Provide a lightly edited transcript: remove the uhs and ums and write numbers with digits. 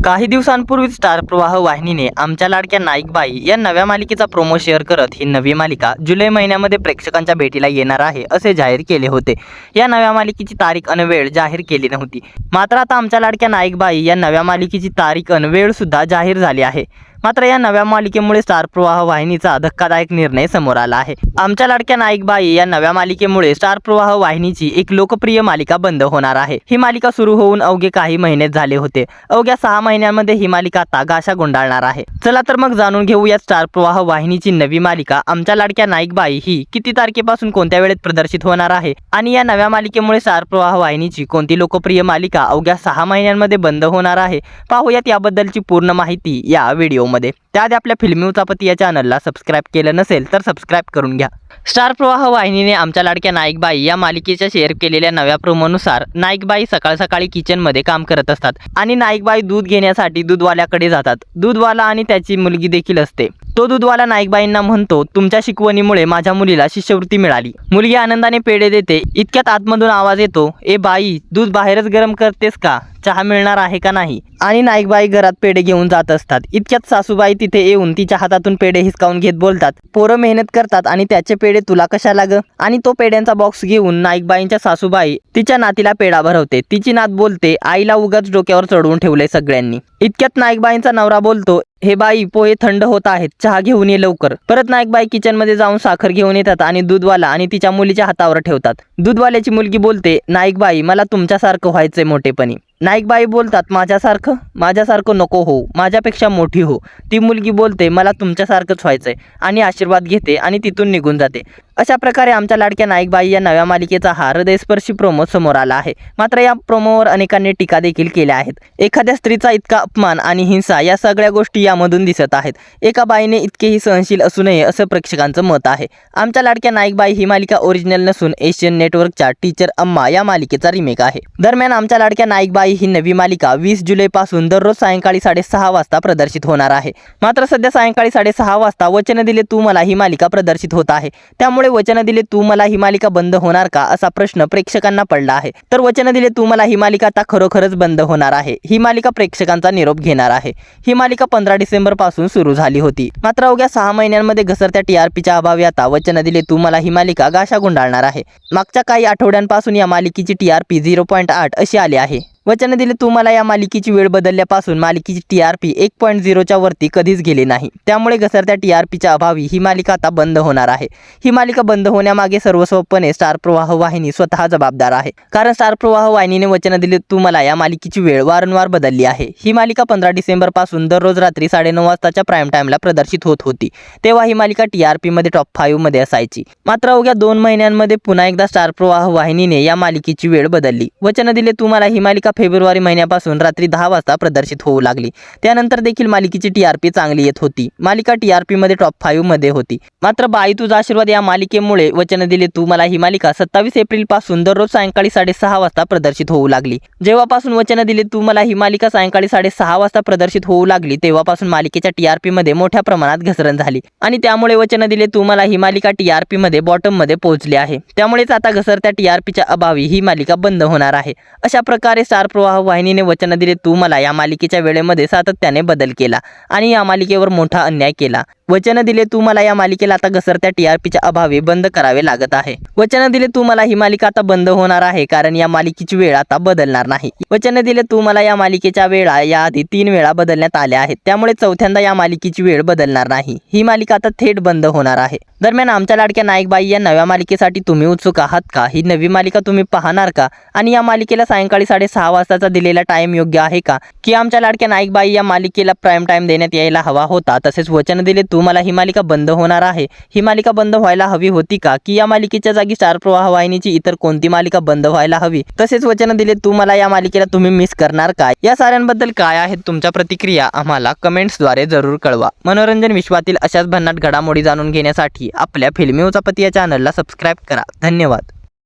काही दिवसांपूर्वी स्टार प्रवाह वाहिनीने आमच्या लाडक्या नाईकबाई या नव्या मालिकेचा प्रोमो शेअर करत ही नवी मालिका जुलै महिन्यामध्ये प्रेक्षकांच्या भेटीला येणार आहे असे जाहीर केले होते। या नव्या मालिकेची तारीख आणि वेळ जाहीर केली नव्हती, मात्र आता आमच्या लाडक्या नाईकबाई या नव्या मालिकेची तारीख आणि वेळ सुद्धा जाहीर झाली आहे। मात्र या नव्या मालिकेमुळे स्टार प्रवाह वाहिनीचा धक्कादायक निर्णय समोर आला आहे। आमच्या लाडक्या नाईकबाई या नव्या मालिकेमुळे स्टार प्रवाह वाहिनीची एक लोकप्रिय मालिका बंद होणार आहे। ही मालिका सुरू होऊन अवघे काही महिनेच झाले होते। अवघ्या 6 महिन्यांमध्ये ही मालिका आता गाशा गुंडाळणार आहे। चला तर मग जाणून घेऊया स्टार प्रवाह वाहिनीची नवी मालिका आमच्या लाडक्या नाईकबाई ही किती तारखेपासून कोणत्या वेळेत प्रदर्शित होणार आहे आणि या नव्या मालिकेमुळे स्टार प्रवाह वाहिनीची कोणती लोकप्रिय मालिका अवघ्या 6 महिन्यांमध्ये बंद होणार आहे। पाहूयात याबद्दलची पूर्ण माहिती या व्हिडिओ मध्ये। त्याआधी आपल्या फिल्मी उचापती या चॅनलला सबस्क्राइब केलं नसेल तर सबस्क्राइब करून घ्या। स्टार प्रवाह वाहिनीने आमच्या लाडक्या नाईकबाई या मालिकेच्या शेअर केलेल्या नव्या प्रोमोनुसार नाईकबाई सकाळ सकाळी किचन मध्ये काम करत असतात आणि नाईकबाई दूध घेण्यासाठी दूधवाल्याकडे जातात। दूधवाला आणि त्याची मुलगी देखील असते। तो दूधवाला नाईकबाईंना म्हणतो, तुमच्या शिकवणीमुळे माझ्या मुलीला शिष्यवृत्ती मिळाली। मुलगी आनंदाने पेढे देते। इतक्यात आतमधून आवाज येतो, ए बाई, दूध बाहेरच गरम करतेस का? चहा मिळणार आहे का नाही? आणि नाईकबाई घरात पेढे घेऊन जात असतात। इतक्यात सासूबाई तिथे येऊन तिच्या हातातून पेढे हिसकावून घेत बोलतात, पोरं मेहनत करतात आणि त्याचे पेढे तुला कशाला ग? आणि तो पेढ्यांचा बॉक्स घेऊन नाईकबाईंच्या सासूबाई तिच्या नातीला पेढा भरवते। तिची नात बोलते, आईला उगाच डोक्यावर चढवून ठेवले सगळ्यांनी। इतक्यात नाईकबाईंचा नवरा बोलतो, हे बाई, पोहे थंड होत आहेत, चहा घेऊन ये लवकर। परत नाईकबाई किचन मध्ये जाऊन साखर घेऊन येतात आणि दूधवाला आणि तिच्या मुलीच्या हातावर ठेवतात। दूधवाल्याची मुलगी बोलते, नाईकबाई, मला तुमच्यासारखं व्हायचंय मोठेपणी। नाईकबाई बोलतात, माझ्यासारखं नको हो, माझ्यापेक्षा मोठी हो। ती मुलगी बोलते, मला तुमच्यासारखंच व्हायचंय आणि आशीर्वाद घेते आणि तिथून निघून जाते। अशा प्रकारे आमच्या लाडक्या नाईकबाई या नव्या मालिकेचा हा हृदयस्पर्शी प्रोमो समोर आला आहे। मात्र या प्रोमोवर अनेकांनी टीका देखील केल्या आहेत। एखाद्या स्त्रीचा इतका अपमान आणि हिंसा या सगळ्या गोष्टी यामधून दिसत आहेत। एका बाईने इतकेही सहनशील असू नये असं प्रेक्षकांचं मत आहे। आमच्या लाडक्या नाईकबाई ही मालिका ओरिजिनल नसून एशियन नेटवर्कच्या टीचर अम्मा या मालिकेचा रिमेक आहे। दरम्यान आमच्या लाडक्या नाईकबाई ही नवी मालिका 20 जुलैपासून दररोज सायंकाळी 6:30 वाजता प्रदर्शित होणार आहे। मात्र सध्या सायंकाळी 6:30 वाजता वचन दिले तू मला ही मालिका प्रदर्शित होत आहे। त्यामुळे वचन दिले तू मला ही मालिका बंद होणार का असा प्रश्न प्रेक्षकांना पडला आहे। तर वचन दिले तू मला ही मालिका आता खरोखरच बंद होणार आहे। ही मालिका प्रेक्षकांचा निरोप घेणार आहे। ही मालिका 15 डिसेंबर पासून सुरू झाली होती। मात्र अवघ्या 6 महिन्यांमध्ये घसरत्या टीआरपीच्या अभावी आता वचन दिले तू मला ही मालिका गाशा गुंडाळणार आहे। मागच्या काही आठवड्यांपासून या मालिकेची टीआरपी 0.8 अशी आली आहे। वचन दिले तू मला या मालिकेची वेळ बदलल्यापासून मालिकेची टीआरपी 1.0च्या वरती कधीच गेली नाही। त्यामुळे घसरत्या टीआरपीच्या अभावी ही मालिका आता बंद होणार आहे। ही मालिका बंद होण्यामागे सर्वस्वपणे स्टार प्रवाह वाहिनी स्वतः जबाबदार आहे। कारण स्टार प्रवाह वाहिनीने वचन दिले तू मला या मालिकेची वेळ वारंवार बदलली आहे। ही मालिका 15 डिसेंबर पासून दररोज रात्री 9:30 वाजताच्या प्राईम टाइमला प्रदर्शित होत होती। तेव्हा ही मालिका टीआरपी मध्ये टॉप 5 मध्ये असायची। मात्र अवघ्या 2 महिन्यांमध्ये पुन्हा एकदा स्टार प्रवाह वाहिनीने या मालिकेची वेळ बदलली। वचन दिले तू मला ही मालिका फेब्रुवारी महिन्यापासून रात्री 10 वाजता प्रदर्शित होऊ लागली। त्यानंतर देखील मालिकेची टीआरपी चांगली येत होती। मालिका टीआरपी मध्ये टॉप 5 मध्ये होती। मात्र बाई तुझा आशीर्वाद या मालिकेमुळे वचन दिले तू मला ही मालिका 27 एप्रिल पासून दररोज सायंकाळी 6:30 वाजता प्रदर्शित होऊ लागली। जेव्हापासून वचन दिले तू मला ही मालिका सायंकाळी 6:30 वाजता प्रदर्शित होऊ लागली तेव्हापासून मालिकेच्या टीआरपी मध्ये मोठ्या प्रमाणात घसरण झाली आणि त्यामुळे वचन दिले तू मला ही मालिका टीआरपी मध्ये बॉटम मध्ये पोहोचली आहे। त्यामुळेच आता घसरत्या टीआरपीच्या अभावी ही मालिका बंद होणार आहे। अशा प्रकारे स्टार प्रवाह वाहिनीने वचन दिले तू मला या मालिकेच्या वेळेमध्ये सातत्याने बदल केला आणि या मालिकेवर मोठा अन्याय केला। वचन दिले तू मला या मालिकेला आता घसरत्या टीआरपीच्या अभावी बंद करावे लागत आहे। वचन दिले तू मला ही मालिका आता बंद होणार आहे कारण या मालिकेची वेळ आता बदलणार नाही। वचन दिले तू मला या मालिकेच्या वेळा याआधी 3 वेळा बदलण्यात आल्या आहेत। त्यामुळे चौथ्यांदा या मालिकेची वेळ बदलणार नाही। ही मालिका आता थेट बंद होणार आहे। दरम्यान आमच्या लाडक्या नाईकबाई या नव्या मालिकेसाठी तुम्ही उत्सुक आहात का? ही नवी मालिका तुम्ही पाहणार का? आणि या मालिकेला सायंकाळी 6:30 वाजताचा दिलेला टाइम योग्य आहे का? की आमच्या लाडक्या नाईकबाई या मालिकेला प्राईम टाइम देण्यात यायला हवा होता? तसेच वचन दिले तू मला ही मालिका बंद होणार आहे। ही मालिका बंद व्हायला हवी होती का? की या मालिकेच्या जागी स्टार प्रवाह वाहिनीची इतर कोणती मालिका बंद व्हायला हवी? तसेच वचन दिले तू मला या मालिकेला तुम्ही मिस करणार का? या साऱ्यांबद्दल काय आहेत तुमच्या प्रतिक्रिया आम्हाला कमेंट्सद्वारे जरूर कळवा। मनोरंजन विश्वातील अशाच भन्नाट घडामोडी जाणून घेण्यासाठी आपल्या फिल्मी उचापती या चॅनलला सबस्क्राइब करा। धन्यवाद।